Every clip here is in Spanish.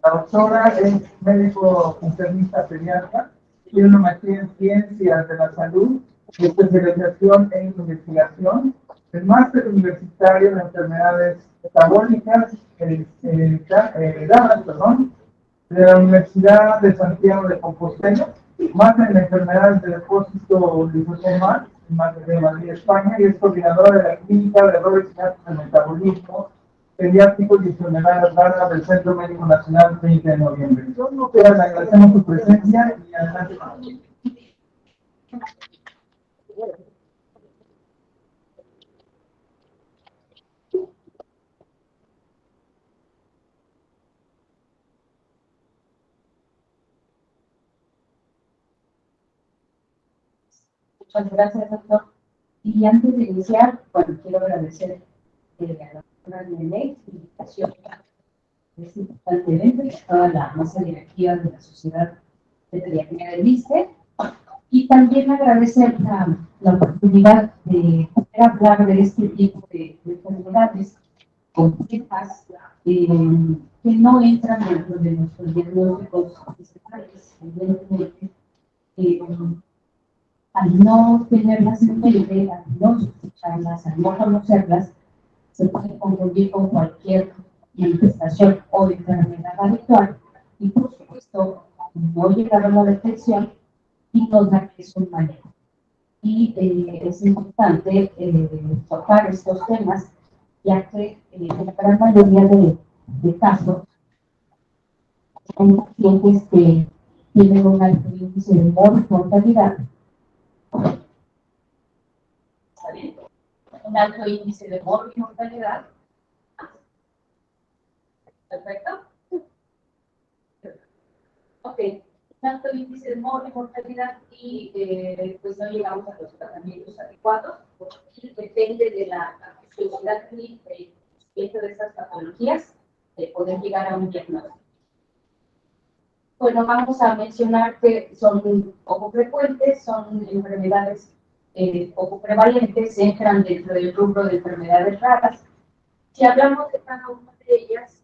La doctora es médico internista pediatra, tiene una maestría en ciencias de la salud y especialización en investigación, el máster universitario en enfermedades metabólicas heredadas, de la Universidad de Santiago de Compostela, máster en enfermedades de depósito lisosomal de Madrid, España, y es coordinadora de la clínica de errores y datos del metabolismo pediátricos y enfermedades raras del Centro Médico Nacional 20 de noviembre. Le agradecemos su presencia y adelante. Muchas gracias, doctor. Y antes de iniciar, bueno, quiero agradecer a la doctora Nené su invitación a este importante evento y a toda la mesa directiva de la Sociedad de Pediatría del ISSSTE. Y también agradecer la oportunidad de poder hablar de este tipo de enfermedades complejas que no entran dentro de nuestros diagnósticos principales, evidentemente. Al no tenerlas en mente, al no sospecharlas, al no conocerlas, se puede confundir con cualquier manifestación o enfermedad habitual y, por supuesto, no llegar a la detección y no darles un manejo. Y es importante tocar estos temas, ya que en la gran mayoría de casos son pacientes que tienen un alto índice de mortalidad. Un alto índice de mortalidad. Perfecto. Ok, un alto índice de mortalidad y pues no llegamos a los tratamientos adecuados. Depende de la sociedad clínica y de estas patologías de poder llegar a un diagnóstico. Bueno, vamos a mencionar que son poco frecuentes, son enfermedades poco prevalentes, entran dentro del rubro de enfermedades raras. Si hablamos de cada una de ellas,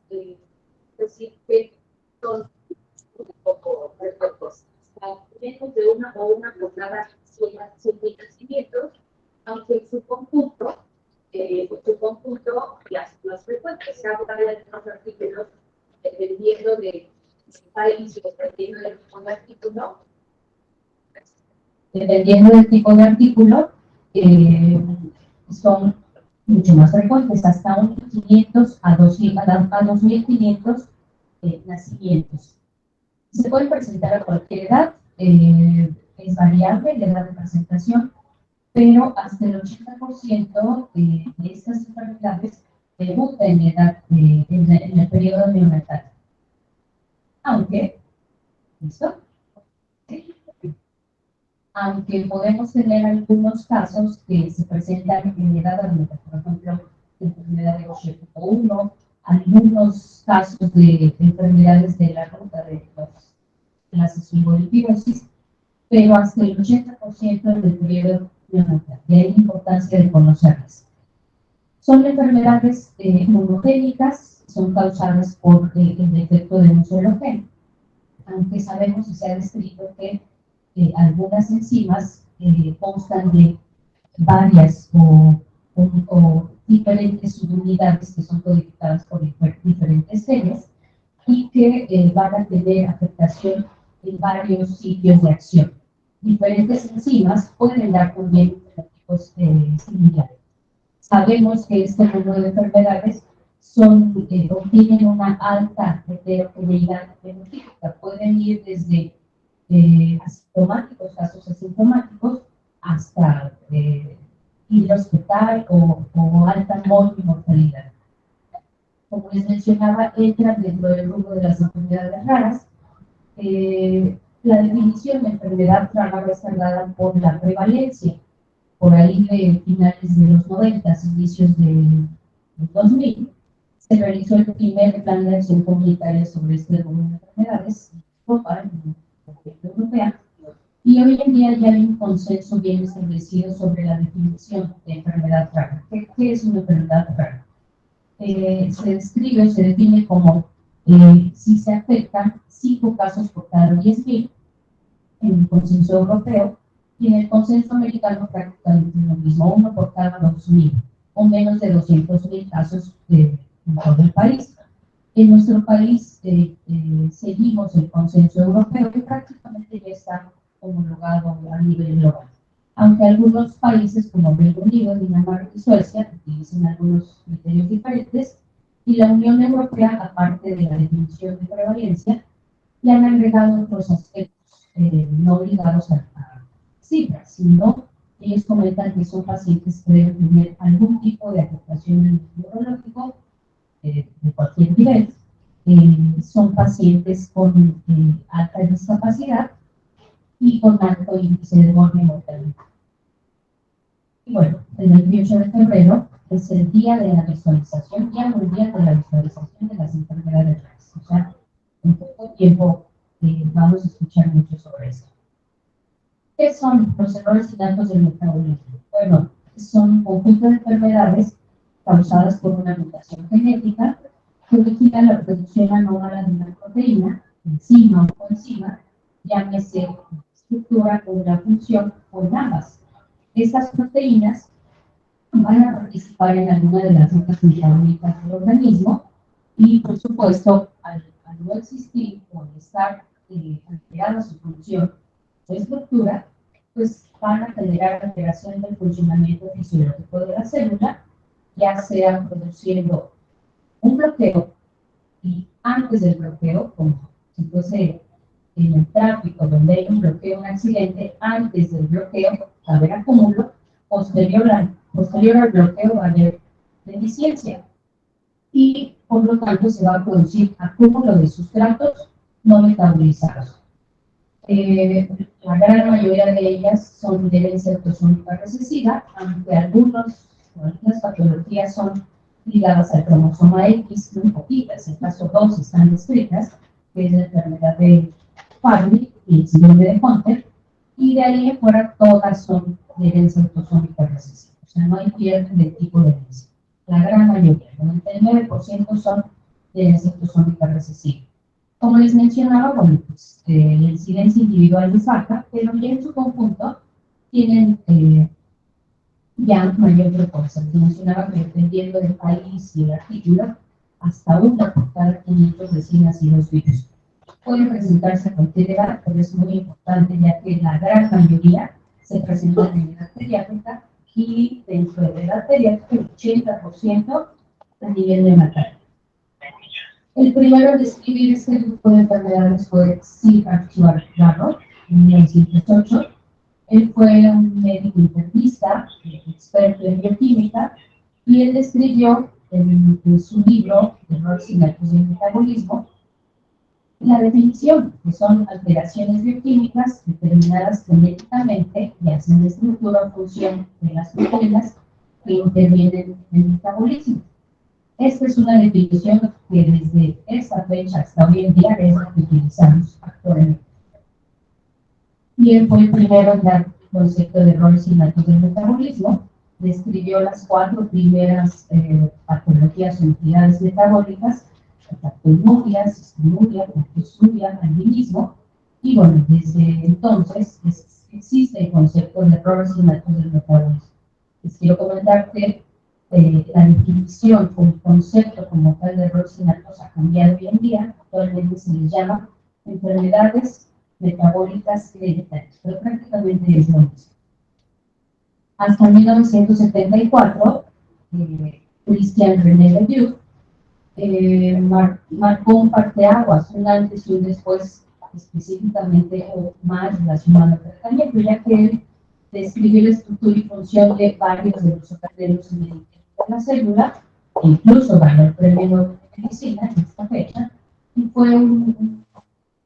decir que son un poco frecuentes. Menos de una o una por cada 100 nacimientos, aunque en su conjunto, las frecuentes. Se habla de los artículos dependiendo de dependiendo del tipo de artículo, son mucho más frecuentes, hasta 1.500 a 2.500 nacimientos. Se pueden presentar a cualquier edad, es variable la edad de presentación, pero hasta el 80% de estas enfermedades debutan en el periodo neonatal. Aunque, ¿listo? Aunque podemos tener algunos casos que se presentan en edad adulta, por ejemplo, enfermedad de Gaucher tipo 1, algunos casos de enfermedades de la ruta de las esfingolipidrosis, pero hasta el 80% del periodo neonatal. De ahí la importancia de conocerlas. Son enfermedades monogénicas, son causadas por el defecto de un solo gen, aunque sabemos y se ha descrito que algunas enzimas constan de varias o diferentes subunidades que son codificadas por diferentes genes y que van a tener afectación en varios sitios de acción. Diferentes enzimas pueden dar también fenotipos similares. Sabemos que este grupo de enfermedades obtienen una alta heterogeneidad fenotípica. Pueden ir desde asintomáticos, casos asintomáticos, hasta hidrocetal o alta mortalidad. Como les mencionaba, entran dentro del grupo de las enfermedades raras. La definición de enfermedad rara va a estar dada por la prevalencia. Por ahí de finales de los 90, inicios del 2000, se realizó el primer plan de acción comunitaria sobre este grupo de enfermedades europea, y hoy en día ya hay un consenso bien establecido sobre la definición de enfermedad rara. ¿Qué es una enfermedad rara? Se describe, se define como si se afectan 5 casos por cada 10.000 en el consenso europeo, y en el consenso americano prácticamente lo mismo, 1 por cada 2.000, o menos de 200.000 casos en todo el país. En nuestro país seguimos el consenso europeo y prácticamente ya está homologado a nivel global. Aunque algunos países como Reino Unido, Dinamarca y Suecia utilizan algunos criterios diferentes, y la Unión Europea, aparte de la definición de prevalencia, le han agregado otros aspectos no ligados a cifras, sino ellos comentan que son pacientes que deben tener algún tipo de afectación neurológico de cualquier nivel, son pacientes con alta discapacidad y con alto índice de mortalidad. Y bueno, el 28 de febrero es el día de la visualización, Día Mundial de la Visualización de las Enfermedades Raras. O sea, en poco tiempo vamos a escuchar mucho sobre eso. ¿Qué son los errores y datos del metabolismo? Bueno, son un conjunto de enfermedades causadas por una mutación genética que origina la producción anómala de una proteína, enzima o coenzima, llámese estructura o una función o en ambas. Estas proteínas van a participar en alguna de las rutas metabólicas del organismo y, por supuesto, al no existir o al estar alterada su función o estructura, pues van a generar alteración del funcionamiento fisiológico de la célula, ya sea produciendo un bloqueo y antes del bloqueo, como si fuese en el tráfico donde hay un bloqueo, un accidente, antes del bloqueo va a haber acúmulo, posterior al bloqueo va a haber deficiencia y por lo tanto se va a producir acúmulo de sustratos no metabolizados. La gran mayoría de ellas son de herencia autosómica recesiva, aunque algunas patologías son ligadas al cromosoma X, muy poquitas, en caso 2 están descritas, que es la enfermedad de Fabry y el síndrome de Hunter, y de ahí en fuera todas son de herencia autosómica recesiva. O sea, no hay pierde de tipo de herencia. La gran mayoría, el 99% son de herencia autosómica recesiva. Como les mencionaba, bueno, pues, la incidencia individual es baja, pero ya en su conjunto tienen ya mayor proporción. Les mencionaba que dependiendo del país y el artículo, hasta 1 por cada 500 recién nacidos vivos. Pueden presentarse a cualquier edad, pero es muy importante ya que la gran mayoría se presenta en edad pediátrica y dentro de la edad pediátrica el 80% a nivel neonatal. El primero en describir este grupo de enfermedades fue Sir Archibald Barrow en 1908. Él fue un médico internista, experto en bioquímica, y él describió en su libro Errores y datos del metabolismo la definición, que son alteraciones bioquímicas determinadas genéticamente y hacen la estructura o función de las proteínas que intervienen en el metabolismo. Esta es una definición que desde esta fecha hasta hoy en día es la que utilizamos actualmente. Y él fue el primero en dar el concepto de errores innatos del metabolismo. Describió las 4 primeras patologías o entidades metabólicas: lactonuria, cistinuria, lactosuria, albinismo. Y bueno, desde entonces existe el concepto de errores innatos del metabolismo. Les quiero comentar que la definición o el concepto como tal de errores innatos ha cambiado hoy en día. Actualmente se les llama enfermedades metabólicas hereditarias, pero prácticamente es lo mismo. Hasta 1974, Christian René Ledieu marcó un parteaguas, un antes y un después, específicamente o más relacionado al tratamiento, ya que él describió la estructura y función de varios de los órganos de la célula, e incluso ganó el premio Nobel de Medicina en esta fecha, y fue un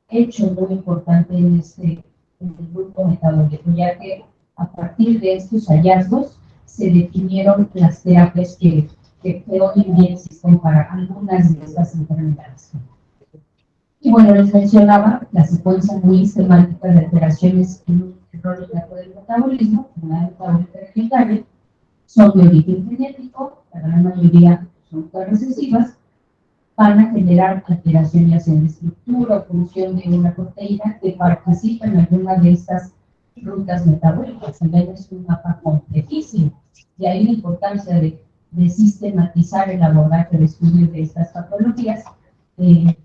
hecho muy importante en el grupo metabólico, ya que a partir de estos hallazgos se definieron las terapias que hoy en día existen para algunas de estas enfermedades. Y bueno, les mencionaba la secuencia muy sistemática de alteraciones en un error del metabolismo, una metabólica hereditaria, son de origen genético, la gran mayoría son recesivas, van a generar alteraciones en la estructura o función de una proteína que participa en alguna de estas rutas metabólicas. También es un mapa complejísimo. De ahí la importancia de sistematizar el abordaje de estudio de estas patologías, de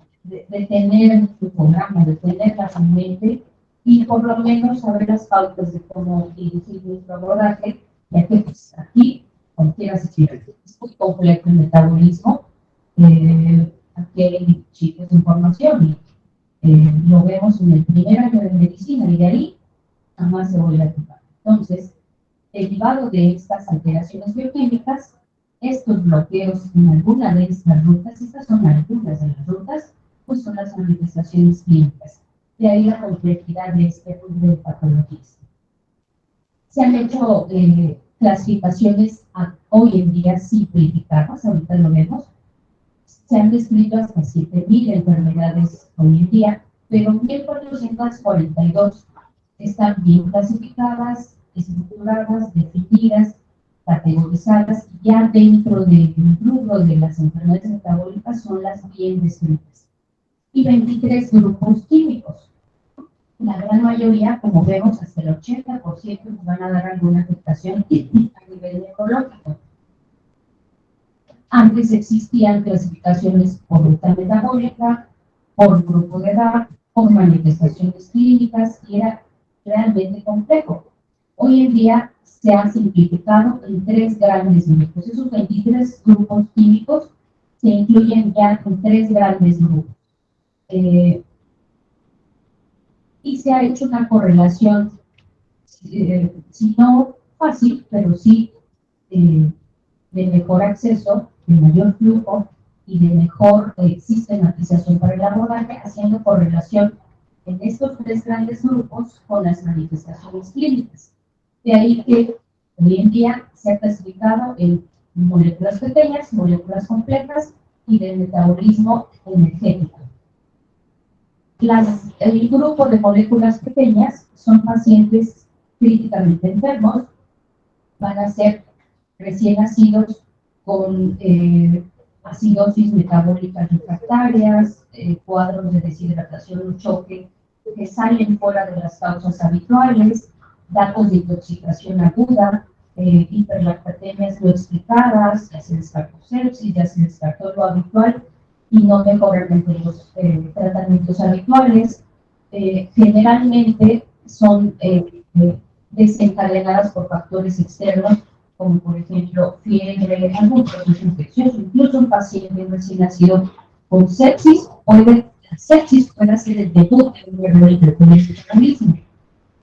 tener un programa, de tenerlas en mente y por lo menos saber las pautas de cómo dirigir nuestro abordaje, ya que pues, aquí, cualquiera se quiere, es muy complejo el metabolismo. Aquí hay chicos de información y lo vemos en el primer año de medicina y de ahí jamás se vuelve a tocar. Entonces, derivado de estas alteraciones bioquímicas, estos bloqueos en alguna de estas rutas, estas son algunas de las rutas, pues son las manifestaciones clínicas. De ahí la complejidad de este grupo de patologías. Se han hecho clasificaciones hoy en día simplificadas, ahorita lo vemos. Se han descrito hasta 7.000 enfermedades hoy en día, pero 1.442 están bien clasificadas, estructuradas, definidas, categorizadas, y ya dentro del rubro de las enfermedades metabólicas son las bien descritas. Y 23 grupos químicos. La gran mayoría, como vemos, hasta el 80% nos van a dar alguna afectación a nivel neurológico. Antes existían clasificaciones por ruta metabólica, por grupo de edad, por manifestaciones clínicas, y era realmente complejo. Hoy en día se ha simplificado en 3 grandes grupos. Esos 23 grupos químicos se incluyen ya en 3 grandes grupos. Y se ha hecho una correlación, si no fácil, pero sí de mejor acceso, de mayor flujo y de mejor sistematización para el abordaje, haciendo correlación en estos 3 grandes grupos con las manifestaciones clínicas. De ahí que hoy en día se ha clasificado en moléculas pequeñas, moléculas complejas y de metabolismo energético. El grupo de moléculas pequeñas son pacientes críticamente enfermos, van a ser recién nacidos con acidosis metabólicas refractarias, cuadros de deshidratación o choque que salen fuera de las causas habituales, datos de intoxicación aguda, hiperlactatemias no explicadas, ya se descartó sepsis, ya se descartó lo habitual y no mejoran los tratamientos habituales. Generalmente son desencadenadas por factores externos, como por ejemplo fiebre, algún proceso infeccioso, incluso un paciente recién nacido con sepsis, la sepsis puede ser el debut de un error hipertensivo.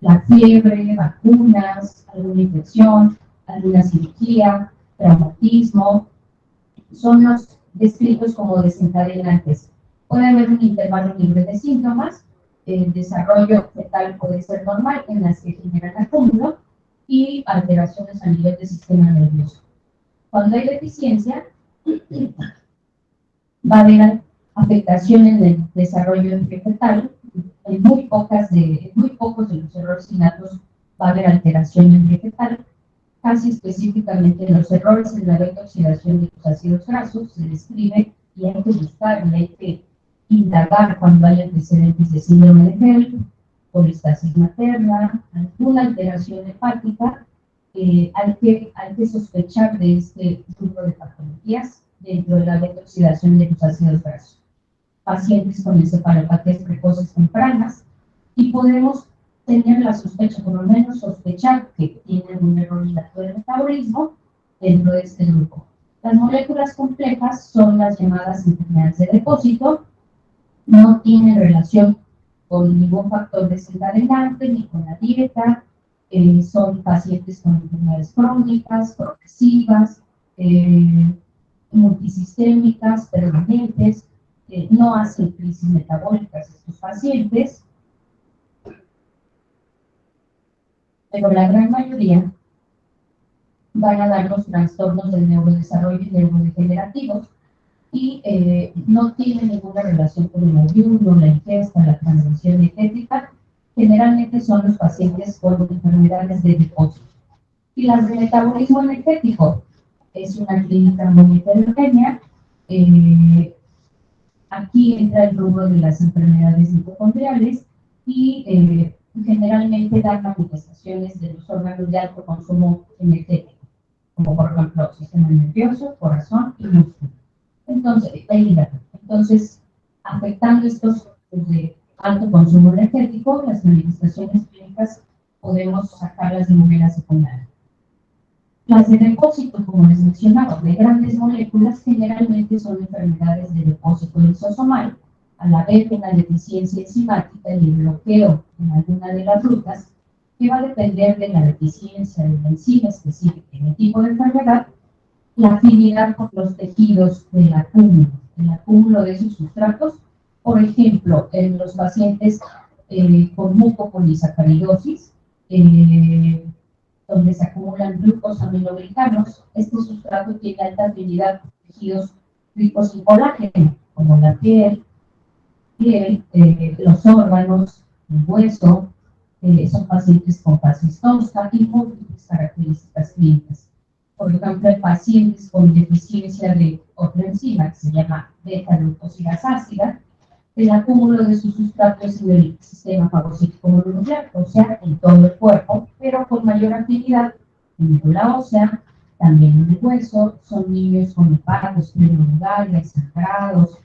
La fiebre, vacunas, alguna infección, alguna cirugía, traumatismo, son los descritos como desencadenantes. Puede haber un intervalo libre de síntomas, el desarrollo fetal puede ser normal en las que generan acúmulo y alteraciones a nivel del sistema nervioso. Cuando hay deficiencia, va a haber afectación en el desarrollo fetal. En muy pocos de los errores innatos va a haber alteración en fetal. Casi específicamente en los errores en la oxidación de los ácidos grasos se describe y hay que buscar y hay que indagar cuando hay antecedentes de síndrome de Gell, cholestasis materna, alguna alteración hepática. Hay que sospechar de este grupo de patologías dentro de la oxidación de los ácidos grasos. Pacientes con encefalopatías precoces tempranas, y podemos tener la sospecha, por lo menos sospechar que tienen un error innato del metabolismo dentro de este grupo. Las moléculas complejas son las llamadas enfermedades de depósito, no tienen relación con ningún factor desencadenante ni con la dieta, son pacientes con enfermedades crónicas, progresivas, multisistémicas, permanentes, no hacen crisis metabólicas estos pacientes, pero la gran mayoría van a dar los trastornos del neurodesarrollo y neurodegenerativos y no tienen ninguna relación con el ayuno, la ingesta, la transmisión dietética. Generalmente son los pacientes con enfermedades de depósito. Y las de metabolismo energético es una clínica muy heterogénea. Aquí entra el rubro de las enfermedades mitocondriales y generalmente dan manifestaciones de los órganos de alto consumo energético, como por ejemplo sistema nervioso, corazón y músculo. Entonces, el hígado. Entonces, afectando estos de alto consumo energético, las manifestaciones clínicas podemos sacarlas de manera secundaria. Las de depósito, como les mencionaba, de grandes moléculas, generalmente son enfermedades de depósito lisosomal. Al haber una deficiencia enzimática y el bloqueo en alguna de las rutas, que va a depender de la deficiencia de la enzima específica en el tipo de enfermedad, la afinidad con los tejidos del acúmulo, el acúmulo de sus sustratos. Por ejemplo, en los pacientes con mucopolisacaridosis, donde se acumulan grupos aminoglicanos, este sustrato tiene alta afinidad con tejidos ricos en colágeno, como la piel, los órganos, el hueso. Son pacientes con fascistosa y múltiples características clínicas. Por ejemplo, en pacientes con deficiencia de otra enzima que se llama beta-glucosidasa ácida, el acúmulo de sus sustratos en el sistema fagocítico mononuclear, o sea, en todo el cuerpo, pero con mayor actividad en médula ósea, también en el hueso. Son niños con infartos pneumoniales, sangrados,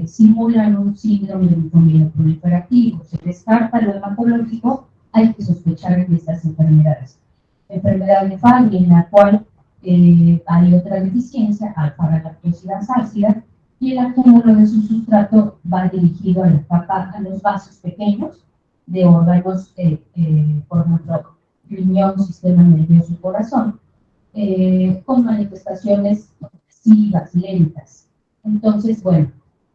simulan un síndrome de un proliferativo. Se descarta lo hematológico, hay que sospechar de estas enfermedades. Enfermedad de Fabry, en la cual hay otra deficiencia, alfa-galactosidasa ácida, y el acúmulo de su sustrato va dirigido a la capa, a los vasos pequeños de órganos, por ejemplo, riñón, sistema nervioso y corazón, con manifestaciones excesivas, lentas. Entonces, bueno,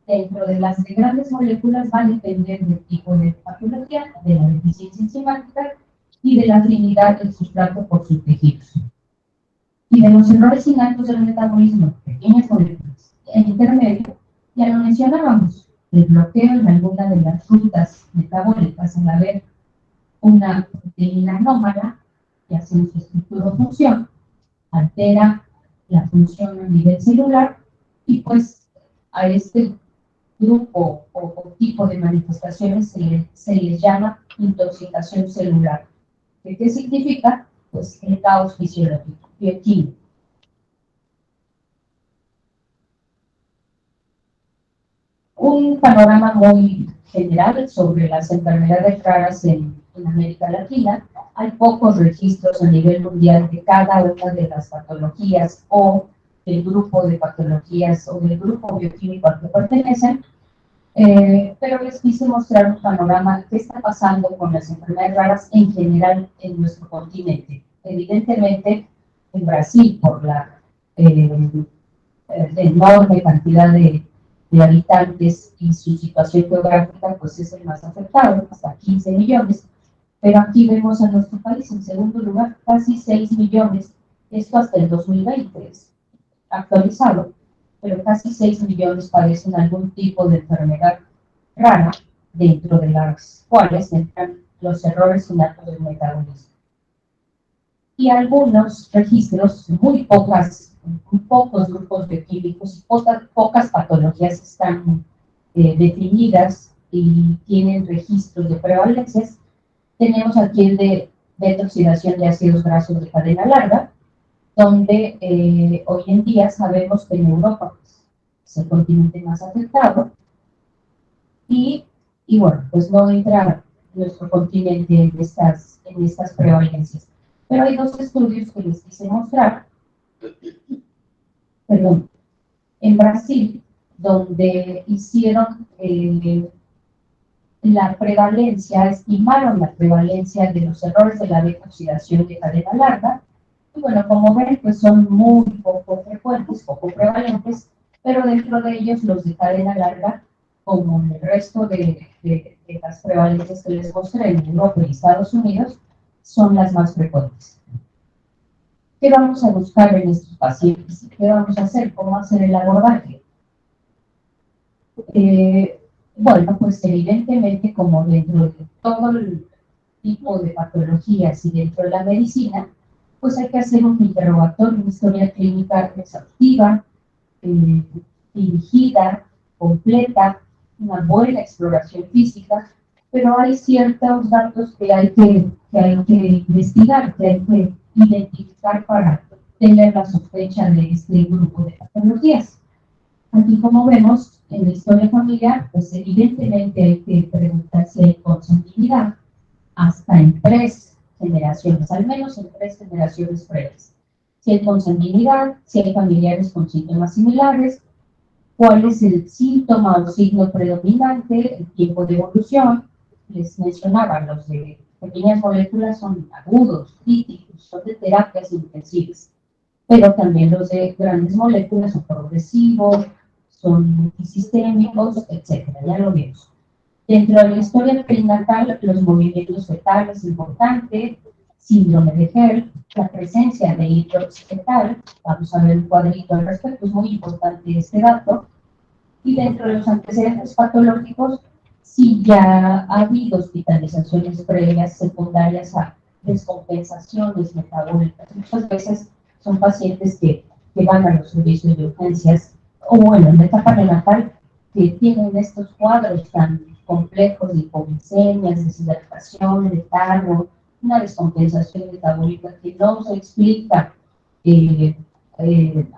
dentro de las de grandes moléculas va a depender del tipo de patología, de la deficiencia enzimática y de la afinidad del sustrato por sus tejidos. Y de los errores innatos del metabolismo, pequeñas moléculas. En intermedio, ya lo mencionábamos, el bloqueo en alguna de las rutas metabólicas al haber una proteína anómala, ya sea en su estructura o función, altera la función a nivel celular y pues a este grupo o tipo de manifestaciones se les llama intoxicación celular. ¿Qué significa? Pues el caos fisiológico, bioquímico. Un panorama muy general sobre las enfermedades raras en América Latina. Hay pocos registros a nivel mundial de cada una de las patologías o del grupo de patologías o del grupo bioquímico al que pertenecen. Pero les quise mostrar un panorama de qué está pasando con las enfermedades raras en general en nuestro continente. Evidentemente, en Brasil, por la enorme cantidad de habitantes y su situación geográfica, pues es el más afectado, hasta 15 millones. Pero aquí vemos a nuestro país en segundo lugar, casi 6 millones, esto hasta el 2020 es actualizado, pero casi 6 millones padecen algún tipo de enfermedad rara, dentro de las cuales entran los errores innatos del metabolismo. Y algunos registros, muy pocos grupos bioquímicos, pocas patologías están definidas y tienen registros de prevalencias. Tenemos aquí el de beta-oxidación de ácidos grasos de cadena larga, donde hoy en día sabemos que en Europa pues, es el continente más afectado, y bueno, pues no entra nuestro continente en estas prevalencias. Pero hay dos estudios que les quise mostrar, perdón, en Brasil, donde hicieron la prevalencia, estimaron la prevalencia de los errores de la beta-oxidación de cadena larga. Y bueno, como ven, pues son muy poco frecuentes, poco prevalentes, pero dentro de ellos los de cadena larga, como el resto de las prevalencias que les mostré en Europa y Estados Unidos, son las más frecuentes. ¿Qué vamos a buscar en estos pacientes? ¿Qué vamos a hacer? ¿Cómo hacer el abordaje? Bueno, pues evidentemente, como dentro de todo el tipo de patologías y dentro de la medicina, pues hay que hacer un interrogatorio, una historia clínica exhaustiva, dirigida, completa, una buena exploración física, pero hay ciertos datos que hay que investigar, que hay que identificar para tener la sospecha de este grupo de patologías. Aquí, como vemos, en la historia familiar, pues evidentemente hay que preguntar si hay consanguinidad hasta en 3 generaciones, al menos en 3 generaciones previas. Si hay consanguinidad, si hay familiares con síntomas similares, cuál es el síntoma o signo predominante, el tiempo de evolución. Les mencionaba, los de pequeñas moléculas son agudos, críticos, son de terapias intensivas, pero también los de grandes moléculas son progresivos, son multisistémicos, etcétera, ya lo vimos. Dentro de la historia perinatal, los movimientos fetales importantes, síndrome de Hell, la presencia de hidroxi fetal, vamos a ver un cuadrito al respecto, es muy importante este dato. Y dentro de los antecedentes patológicos, si ya ha habido hospitalizaciones previas secundarias a descompensaciones metabólicas. Muchas veces son pacientes que van a los servicios de urgencias, o bueno, en la etapa neonatal, que tienen estos cuadros tan complejos de hipoglicemias, deshidratación, letargo, una descompensación metabólica que no se explica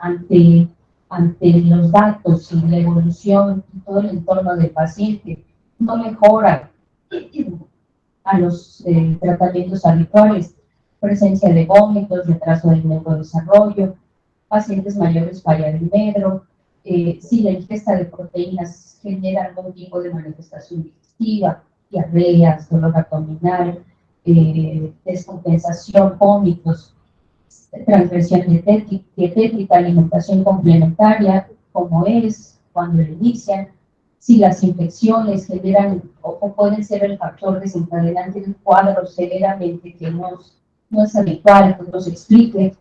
ante los datos y la evolución y todo el entorno del paciente, no mejora a los tratamientos habituales, presencia de vómitos, retraso del neurodesarrollo, pacientes mayores falla del medro, si la ingesta de proteínas genera algún tipo de manifestación digestiva, diarreas, dolor abdominal, descompensación, vómitos, transgresión dietética, alimentación complementaria, como es cuando lo inician, si las infecciones generan o pueden ser el factor desencadenante de un cuadro severamente que no es habitual, que nos explique,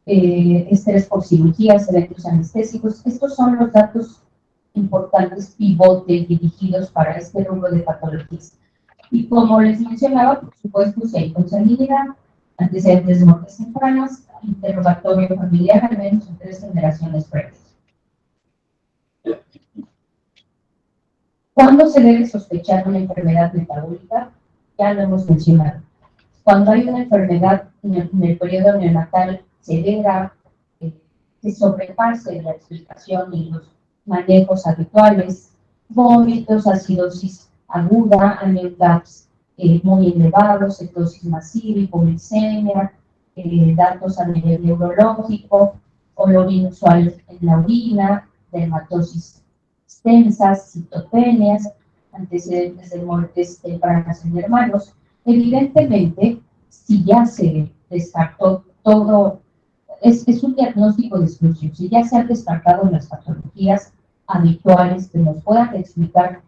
estrés por cirugías, eventos anestésicos. Estos son los datos importantes pivote dirigidos para este rubro de patologías. Y como les mencionaba, por supuesto, si hay consanguinidad, antecedentes de muertes tempranas, interrogatorio familiar al menos en 3 generaciones previas. ¿Cuándo se debe sospechar una enfermedad metabólica? Ya lo hemos mencionado. Cuando hay una enfermedad en el periodo neonatal severa, que sobrepase la explicación y los manejos habituales, vómitos, acidosis aguda, AMEO-GAPS muy elevados, cetosis masiva, hipoglicemia, datos a nivel neurológico, olor inusual en la orina, dermatosis extensas, citopenias, antecedentes de muertes tempranas en hermanos. Evidentemente, si ya se descartó todo, es un diagnóstico de exclusión, si ya se han descartado las patologías habituales que nos puedan explicar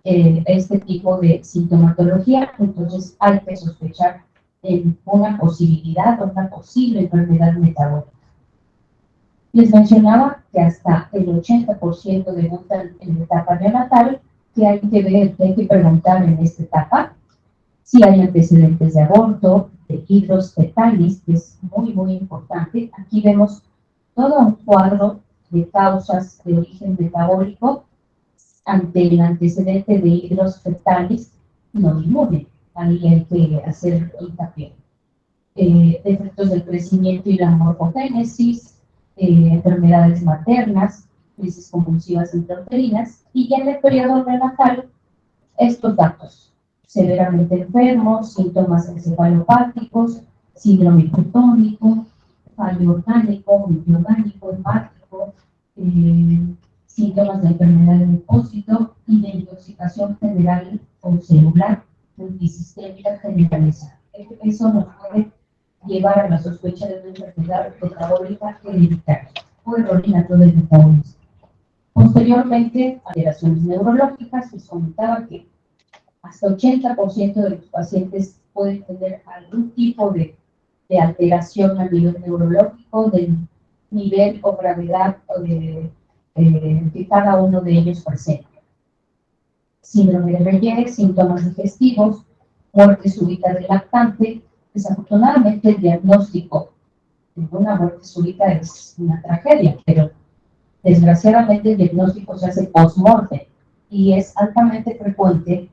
este tipo de sintomatología, entonces hay que sospechar en una posibilidad o una posible enfermedad metabólica. Les mencionaba que hasta el 80% debutan en la etapa neonatal, que hay que ver, que hay que preguntar en esta etapa si hay antecedentes de aborto, de hidros fetalis, que es muy, muy importante. Aquí vemos todo un cuadro de causas de origen metabólico ante el antecedente de hidros fetalis no inmune. Ahí hay que hacer hincapié. Defectos del crecimiento y la morfogénesis, enfermedades maternas, crisis convulsivas intrauterinas, y ya en el periodo neonatal, estos datos: severamente enfermos, síntomas encefalopáticos, síndrome plutónico, fallo orgánico, multiorgánico, hepático, síntomas de enfermedad de depósito y de intoxicación general o celular multisistémica generalizada. Eso nos puede llevar a la sospecha de una enfermedad metabólica hereditaria o errónea todo el metabolismo. Posteriormente, alteraciones neurológicas. Les comentaba que hasta 80% de los pacientes pueden tener algún tipo de alteración a nivel neurológico, del nivel o gravedad que cada uno de ellos presenta. Síndrome de Reye, síntomas digestivos, muerte súbita del lactante. Desafortunadamente, el diagnóstico de una muerte súbita es una tragedia, pero Desgraciadamente el diagnóstico se hace post-mortem y es altamente frecuente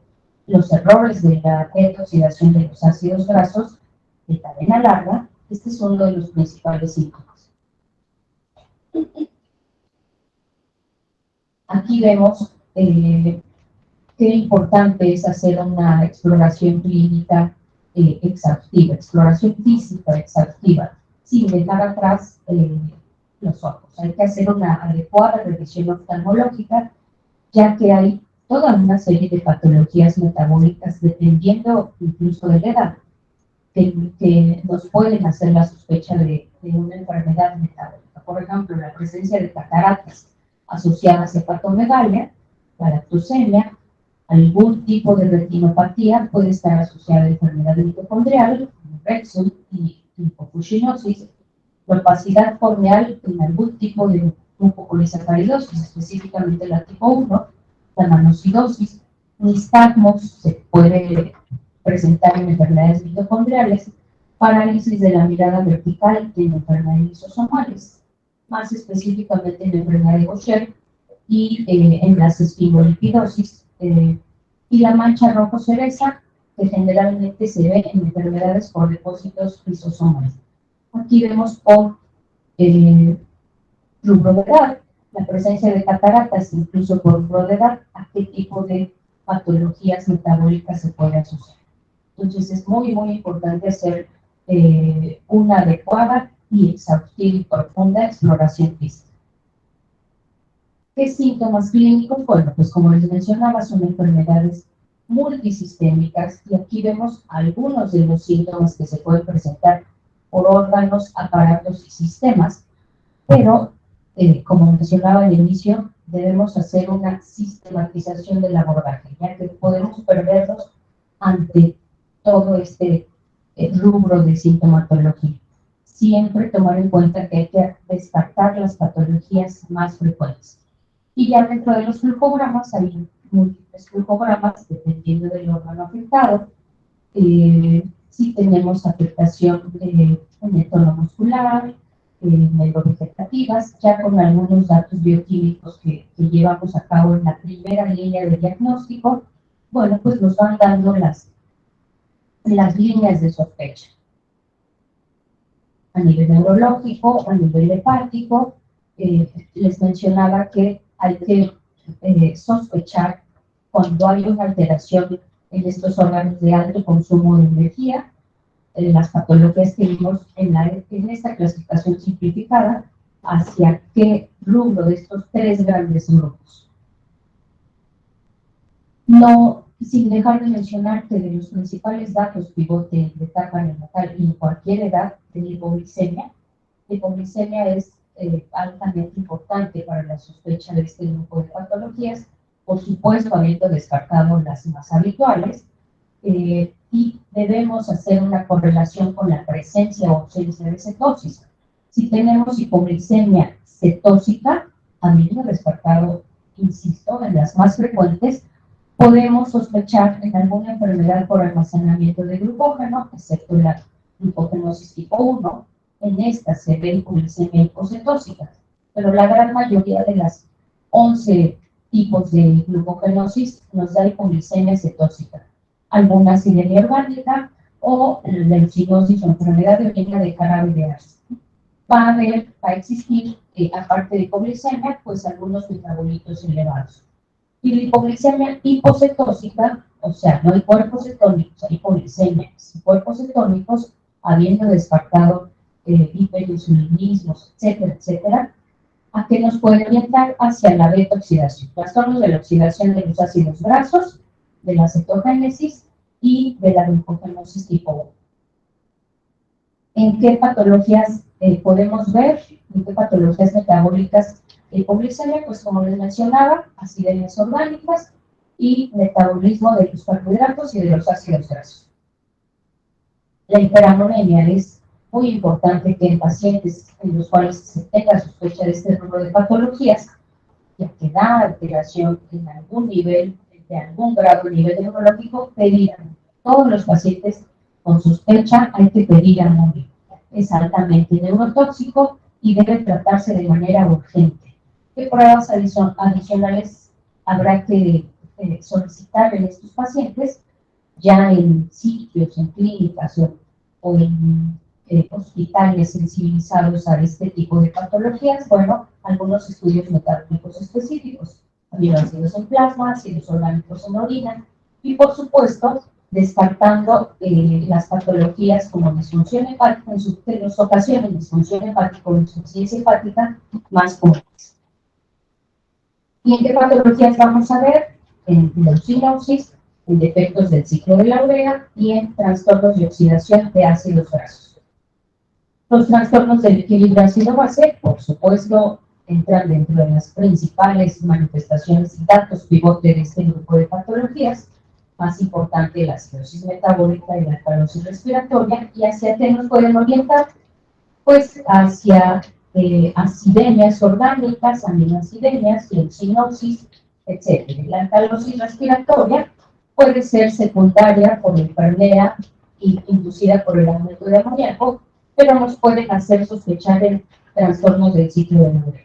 los errores de la detoxidación de los ácidos grasos de cadena larga. Este es uno de los principales síntomas. Aquí vemos qué importante es hacer una exploración clínica exhaustiva, exploración física exhaustiva, sin dejar atrás los ojos. Hay que hacer una adecuada revisión oftalmológica, ya que hay toda una serie de patologías metabólicas, dependiendo incluso de la edad, que nos pueden hacer la sospecha de una enfermedad metabólica. Por ejemplo, la presencia de cataratas asociadas a hepatomegalia, la lactosemia, algún tipo de retinopatía puede estar asociada a enfermedad mitocondrial, Rexum y lipofuscinosis, la opacidad corneal en algún tipo de mucopolisacaridosis, específicamente la tipo 1, la manosidosis, nistagmos se puede presentar en enfermedades mitocondriales, parálisis de la mirada vertical en enfermedades lisosomales, más específicamente en la enfermedad de Gaucher y en las esfingolipidosis, y la mancha rojo cereza, que generalmente se ve en enfermedades por depósitos lisosomales. Aquí vemos por rubro de edad, la presencia de cataratas, incluso por rubro de edad, a qué tipo de patologías metabólicas se puede asociar. Entonces es muy, muy importante hacer una adecuada y exhaustiva y profunda exploración física. ¿Qué síntomas clínicos? Bueno, pues como les mencionaba, son enfermedades multisistémicas y aquí vemos algunos de los síntomas que se pueden presentar por órganos, aparatos y sistemas, pero como mencionaba al inicio, debemos hacer una sistematización del abordaje, ya que podemos perdernos ante todo este rubro de sintomatología. Siempre tomar en cuenta que hay que descartar las patologías más frecuentes. Y ya dentro de los flujogramas hay múltiples flujogramas dependiendo del órgano afectado. Si tenemos afectación en el tono muscular, neurovegetativas, ya con algunos datos bioquímicos que llevamos a cabo en la primera línea de diagnóstico, bueno, pues nos van dando las líneas de sospecha. A nivel neurológico, a nivel hepático, les mencionaba que hay que sospechar cuando hay una alteración en estos órganos de alto consumo de energía, las patologías que vimos en esta clasificación simplificada, hacia qué rubro de estos tres grandes grupos. No, sin dejar de mencionar que de los principales datos pivote de etapa neonatal y en cualquier edad de hipoglicemia es altamente importante para la sospecha de este grupo de patologías, por supuesto habiendo descartado las más habituales, y debemos hacer una correlación con la presencia o ausencia de cetosis. Si tenemos hipoglicemia cetósica, habiendo descartado, insisto, en las más frecuentes, podemos sospechar en alguna enfermedad por almacenamiento de glucógeno, excepto la glucogenosis tipo 1. En esta se ve hipoglicemia hipocetósica, pero la gran mayoría de las 11 tipos de glucogenosis nos da hipoglicemia cetósica, alguna acidemia orgánica o la encinosis o enfermedad de orina de jarabe de arce. Va a existir, aparte de hipoglicemia, pues algunos metabolitos elevados. Y la hipoglicemia hipocetósica, o sea, no hay cuerpos cetónicos, hay hipoglicemia, cuerpos cetónicos, habiendo descartado hiperinsulinismos, etcétera, etcétera, a que nos puede orientar hacia la beta-oxidación, trastornos de la oxidación de los ácidos grasos, de la cetogénesis y de la glucogenosis tipo 1. ¿En qué patologías podemos ver? ¿En qué patologías metabólicas? Hipoglicemia, pues como les mencionaba, acidemias orgánicas y metabolismo de los carbohidratos y de los ácidos grasos. La hiperamonemia es muy importante que en pacientes en los cuales se tenga sospecha de este rubro de patologías, ya que da alteración en algún nivel, de algún grado, nivel neurológico, pedir amonio. Todos los pacientes con sospecha hay que pedir amonio. Es altamente neurotóxico y debe tratarse de manera urgente. ¿Qué pruebas adicionales habrá que solicitar en estos pacientes? Ya en sitios, en clínicas o en hospitales sensibilizados a este tipo de patologías, bueno, algunos estudios metabólicos específicos, aminoácidos en plasma, ácidos orgánicos en orina, y por supuesto, descartando las patologías como disfunción hepática, en las ocasiones disfunción hepática o insuficiencia hepática más comunes. ¿Y en qué patologías vamos a ver? En leucinosis, en defectos del ciclo de la urea y en trastornos de oxidación de ácidos grasos. Los trastornos del equilibrio ácido-base, por supuesto, entran dentro de las principales manifestaciones y datos pivote de este grupo de patologías. Más importante, la cirrosis metabólica y la alcalosis respiratoria. ¿Y hacia qué nos pueden orientar? Pues hacia acidemias orgánicas, aminoacidemias, leucinosis, etc. La alcalosis respiratoria puede ser secundaria por hiperpnea y inducida por el aumento de amoníaco, pero nos pueden hacer sospechar en trastornos del ciclo de la urea.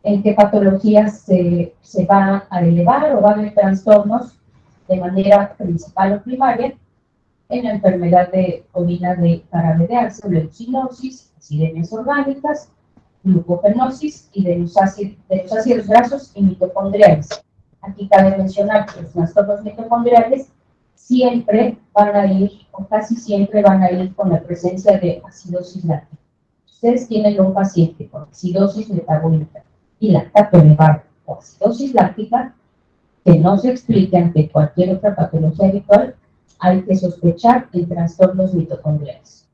¿En qué patologías se va a elevar o va a haber trastornos de manera principal o primaria? En la enfermedad de orina de Bardet-Biedl, leucinosis, acidemias orgánicas, glucopenosis y de los ácidos grasos y mitocondriales. Aquí cabe mencionar que los trastornos mitocondriales siempre van a ir, o casi siempre van a ir con la presencia de acidosis láctica. Ustedes tienen un paciente con acidosis metabólica y lactato elevado o acidosis láctica que no se explique ante cualquier otra patología habitual, hay que sospechar en trastornos mitocondriales.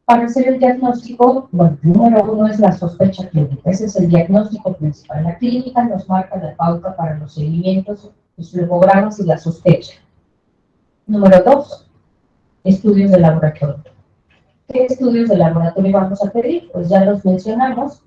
Para hacer el diagnóstico, bueno, número uno es la sospecha clínica. Ese es el diagnóstico principal. La clínica nos marca la pauta para los seguimientos, los flemogramas y la sospecha. Número dos, estudios de laboratorio. ¿Qué estudios de laboratorio vamos a pedir? Pues ya los mencionamos.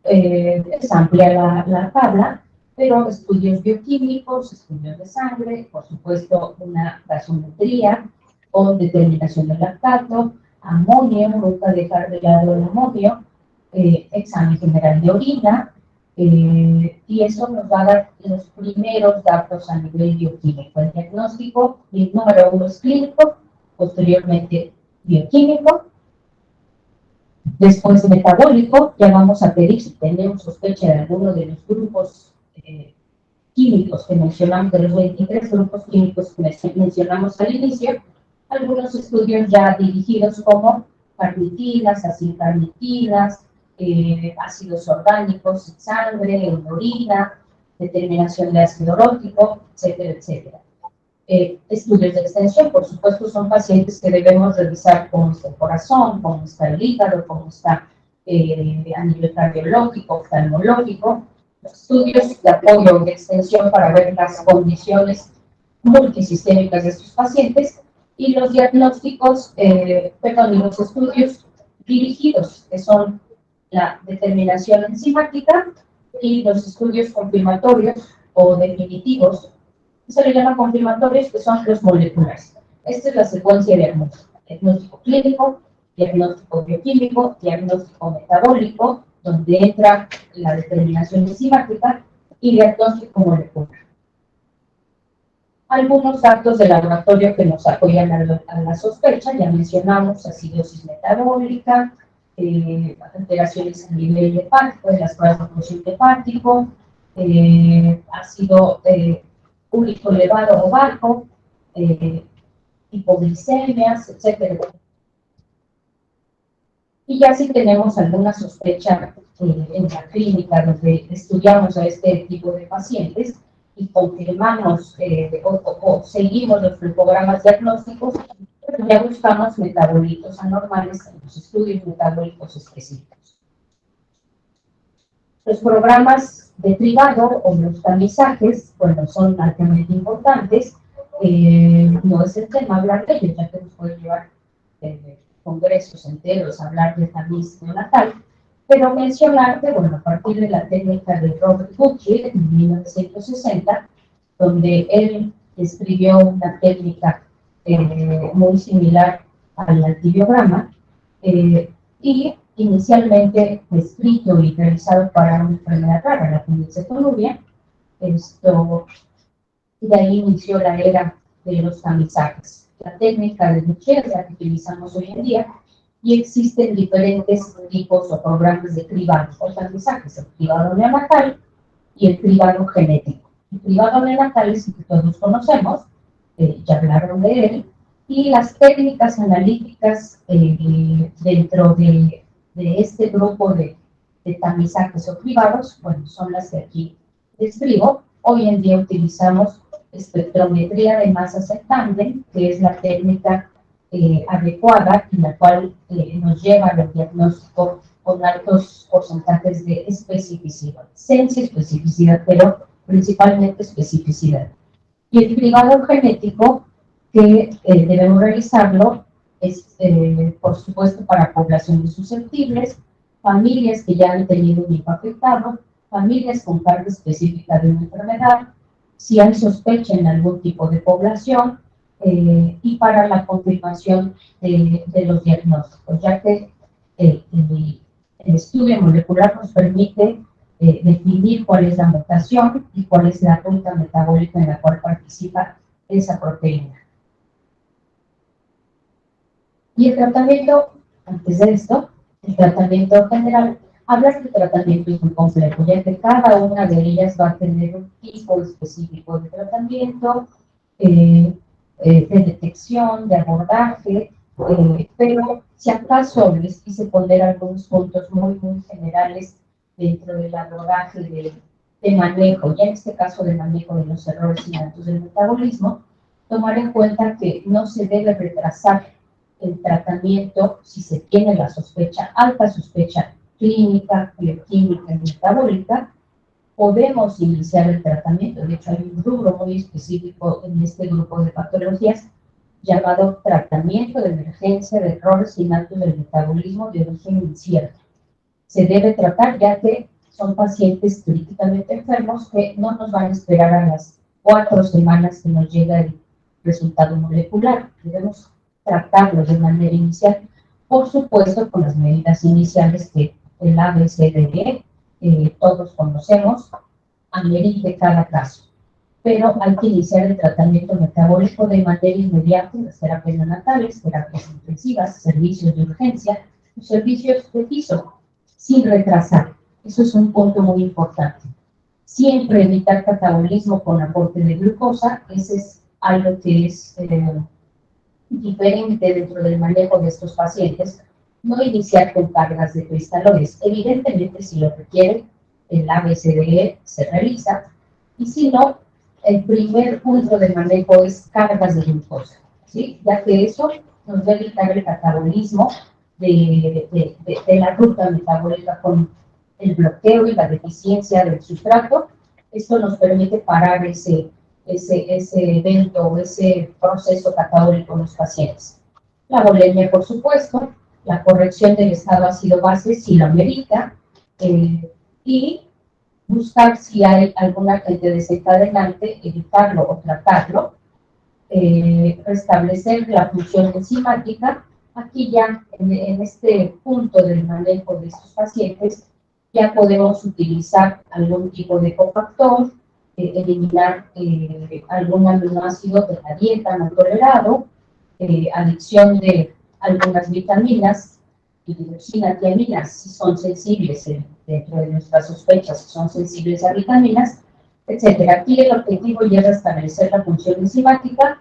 Es amplia la tabla, pero estudios bioquímicos, estudios de sangre, por supuesto una gasometría o determinación del lactato, amonio, nunca dejar de lado el amonio, examen general de orina, y eso nos va a dar los primeros datos a nivel bioquímico. El diagnóstico, el número uno es clínico, posteriormente bioquímico. Después metabólico, ya vamos a pedir si tenemos sospecha de alguno de los grupos químicos que mencionamos, de los 23 grupos químicos que mencionamos al inicio, algunos estudios ya dirigidos como carnitinas, acilcarnitinas, ácidos orgánicos en sangre, en orina, determinación de ácido orótico, etcétera, etcétera. Estudios de extensión, por supuesto, son pacientes que debemos revisar cómo está el corazón, cómo está el hígado, cómo está a nivel cardiológico, oftalmológico. Estudios de apoyo de extensión para ver las condiciones multisistémicas de estos pacientes y los diagnósticos, y los estudios dirigidos, que son la determinación enzimática y los estudios confirmatorios o definitivos. Se le llama confirmatorios, que son los moleculares. Esta es la secuencia diagnóstica: diagnóstico clínico, diagnóstico bioquímico, diagnóstico metabólico, donde entra la determinación enzimática, y diagnóstico molecular. Algunos datos de laboratorio que nos apoyan a la sospecha, ya mencionamos acidosis metabólica, alteraciones a nivel hepático, de las pruebas de cociente hepático, ácido úrico elevado o bajo, hipoglicemias, etc. Y ya si tenemos alguna sospecha en la clínica donde estudiamos a este tipo de pacientes y confirmamos o seguimos los flujogramas diagnósticos, ya buscamos metabolitos anormales en los estudios metabólicos específicos. Los programas de cribado o los tamizajes, bueno, son altamente importantes. No es el tema hablar de ellos, ya que nos puede llevar congresos enteros a hablar de tamiz neonatal, pero mencionar que, bueno, a partir de la técnica de Robert Gucci en 1960, donde él escribió una técnica muy similar al antibiograma, y inicialmente escrito y realizado para una enfermedad rara, la fenilcetonúria. Y de ahí inició la era de los tamizajes. La técnica de Duchenne es la que utilizamos hoy en día y existen diferentes tipos o programas de cribado o tamizajes, el cribado neonatal y el cribado genético. El cribado neonatal es el que todos conocemos, ya hablaron de él, y las técnicas analíticas dentro de este grupo de tamizajes o cribados, bueno, son las que aquí describo. Hoy en día utilizamos espectrometría de masas en tándem, que es la técnica adecuada en la cual nos lleva al diagnóstico con altos porcentajes de especificidad, ciencia especificidad, pero principalmente especificidad. Y el cribado genético que debemos realizarlo es, por supuesto, para poblaciones susceptibles, familias que ya han tenido un hijo afectado, familias con carga específica de una enfermedad, si hay sospecha en algún tipo de población, y para la confirmación de los diagnósticos, ya que el estudio molecular nos permite definir cuál es la mutación y cuál es la ruta metabólica en la cual participa esa proteína. Y el tratamiento, antes de esto, el tratamiento general, hablar de tratamiento es muy complejo, ya que cada una de ellas va a tener un tipo específico de tratamiento, de detección, de abordaje, pero si acaso les quise poner algunos puntos muy generales dentro del abordaje de manejo, ya en este caso de manejo de los errores innatos del metabolismo, tomar en cuenta que no se debe retrasar el tratamiento si se tiene la sospecha, alta sospecha clínica, bioquímica y metabólica. Podemos iniciar el tratamiento. De hecho, hay un rubro muy específico en este grupo de patologías llamado tratamiento de emergencia de errores innatos del metabolismo de origen incierto. Se debe tratar ya que son pacientes críticamente enfermos que no nos van a esperar a las 4 semanas que nos llega el resultado molecular. Debemos tratarlos de manera inicial, por supuesto con las medidas iniciales que el ABCDE todos conocemos, amerite cada caso. Pero hay que iniciar el tratamiento metabólico de manera inmediata en las terapias neonatales, terapias intensivas, servicios de urgencia, servicios de piso, sin retrasar. Eso es un punto muy importante. Siempre evitar catabolismo con aporte de glucosa, ese es algo que es diferente dentro del manejo de estos pacientes. No iniciar con cargas de cristaloides. Evidentemente, si lo requiere, el ABCDE se realiza, y si no, el primer punto de manejo es cargas de glucosa, ¿sí? Ya que eso nos va a evitar el catabolismo de la ruta metabólica con el bloqueo y la deficiencia del sustrato. Esto nos permite parar ese evento o ese proceso catabólico en los pacientes. La bulimia, por supuesto, la corrección del estado ácido-base si lo amerita, y buscar si hay algún agente desencadenante, evitarlo o tratarlo, restablecer la función enzimática. Aquí ya en este punto del manejo de estos pacientes ya podemos utilizar algún tipo de cofactor, eliminar algún aminoácido de la dieta no tolerado, adición de algunas vitaminas, dioxina, tiaminas, si son sensibles dentro de nuestras sospechas, si son sensibles a vitaminas, etc. Aquí el objetivo ya es restablecer la función enzimática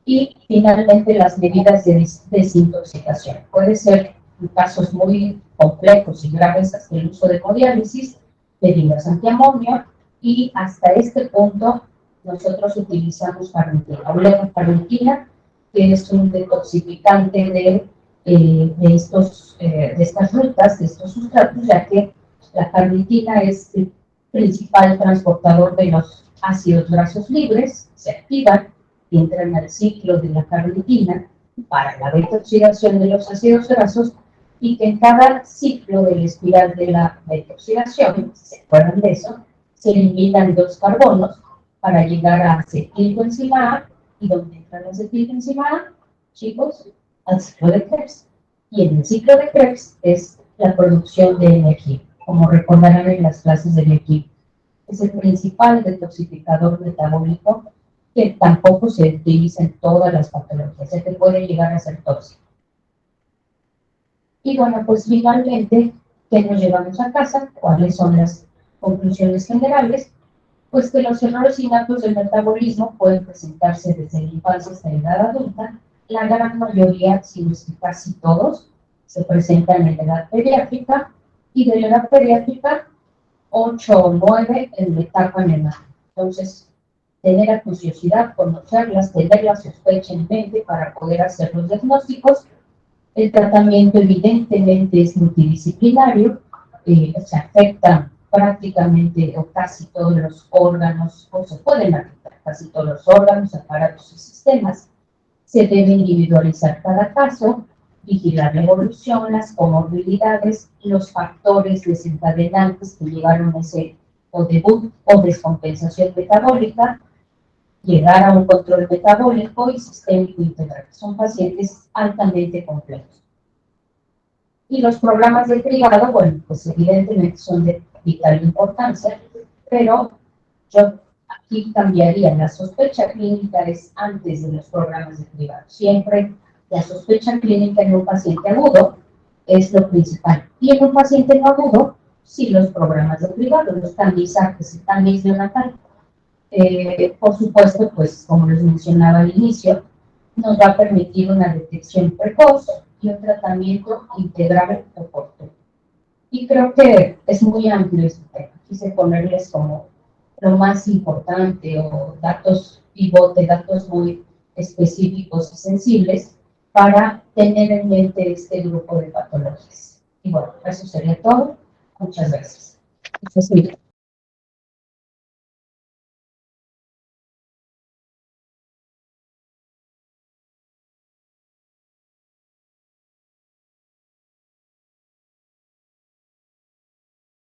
y finalmente las medidas de desintoxicación. Puede ser en casos muy complejos y graves hasta el uso de hemodiálisis, bebidas antiamonio, y hasta este punto nosotros utilizamos carnitina, uleocarnitina, que es un detoxificante de estas rutas, de estos sustratos, ya que la carnitina es el principal transportador de los ácidos grasos libres, se activan y entran al ciclo de la carnitina para la detoxidación de los ácidos grasos, y que en cada ciclo del espiral de la detoxidación, si se acuerdan de eso, se eliminan 2 carbonos para llegar a acetilcoenzima A, y donde entra la acetilcoenzima A, chicos, al ciclo de Krebs. Y en el ciclo de Krebs es la producción de energía. Como recordarán en las clases de bioquímica, es el principal detoxificador metabólico que tampoco se utiliza en todas las patologías, ya que puede llegar a ser tóxico. Y bueno, pues finalmente, ¿qué nos llevamos a casa? ¿Cuáles son las conclusiones generales? Pues que los errores innatos del metabolismo pueden presentarse desde la infancia hasta la edad adulta. La gran mayoría, si no es que casi todos, se presentan en la edad pediátrica, y de la edad pediátrica 8 o 9 en la etapa neonatal. Entonces, tener la curiosidad, conocerlas, tener la sospecha en mente para poder hacer los diagnósticos. El tratamiento evidentemente es multidisciplinario, se afecta prácticamente o casi todos los órganos, o se pueden afectar casi todos los órganos, aparatos y sistemas. Se debe individualizar cada caso, vigilar la evolución, las comorbilidades, los factores desencadenantes que llegaron a ese o debut o descompensación metabólica, llegar a un control metabólico y sistémico integral. Son pacientes altamente complejos. Y los programas de cribado, bueno, pues evidentemente son de vital importancia, pero yo aquí cambiaría. La sospecha clínica es antes de los programas de cribado. Siempre la sospecha clínica en un paciente agudo es lo principal. Y en un paciente no agudo, sí, los programas de cribado, los tamizajes, el tamiz neonatal. Por supuesto, pues como les mencionaba al inicio, nos va a permitir una detección precoz y un tratamiento integral oportuno. Y creo que es muy amplio este tema. Quise ponerles como lo más importante o datos pivote, datos muy específicos y sensibles para tener en mente este grupo de patologías. Y bueno, eso sería todo. Muchas gracias.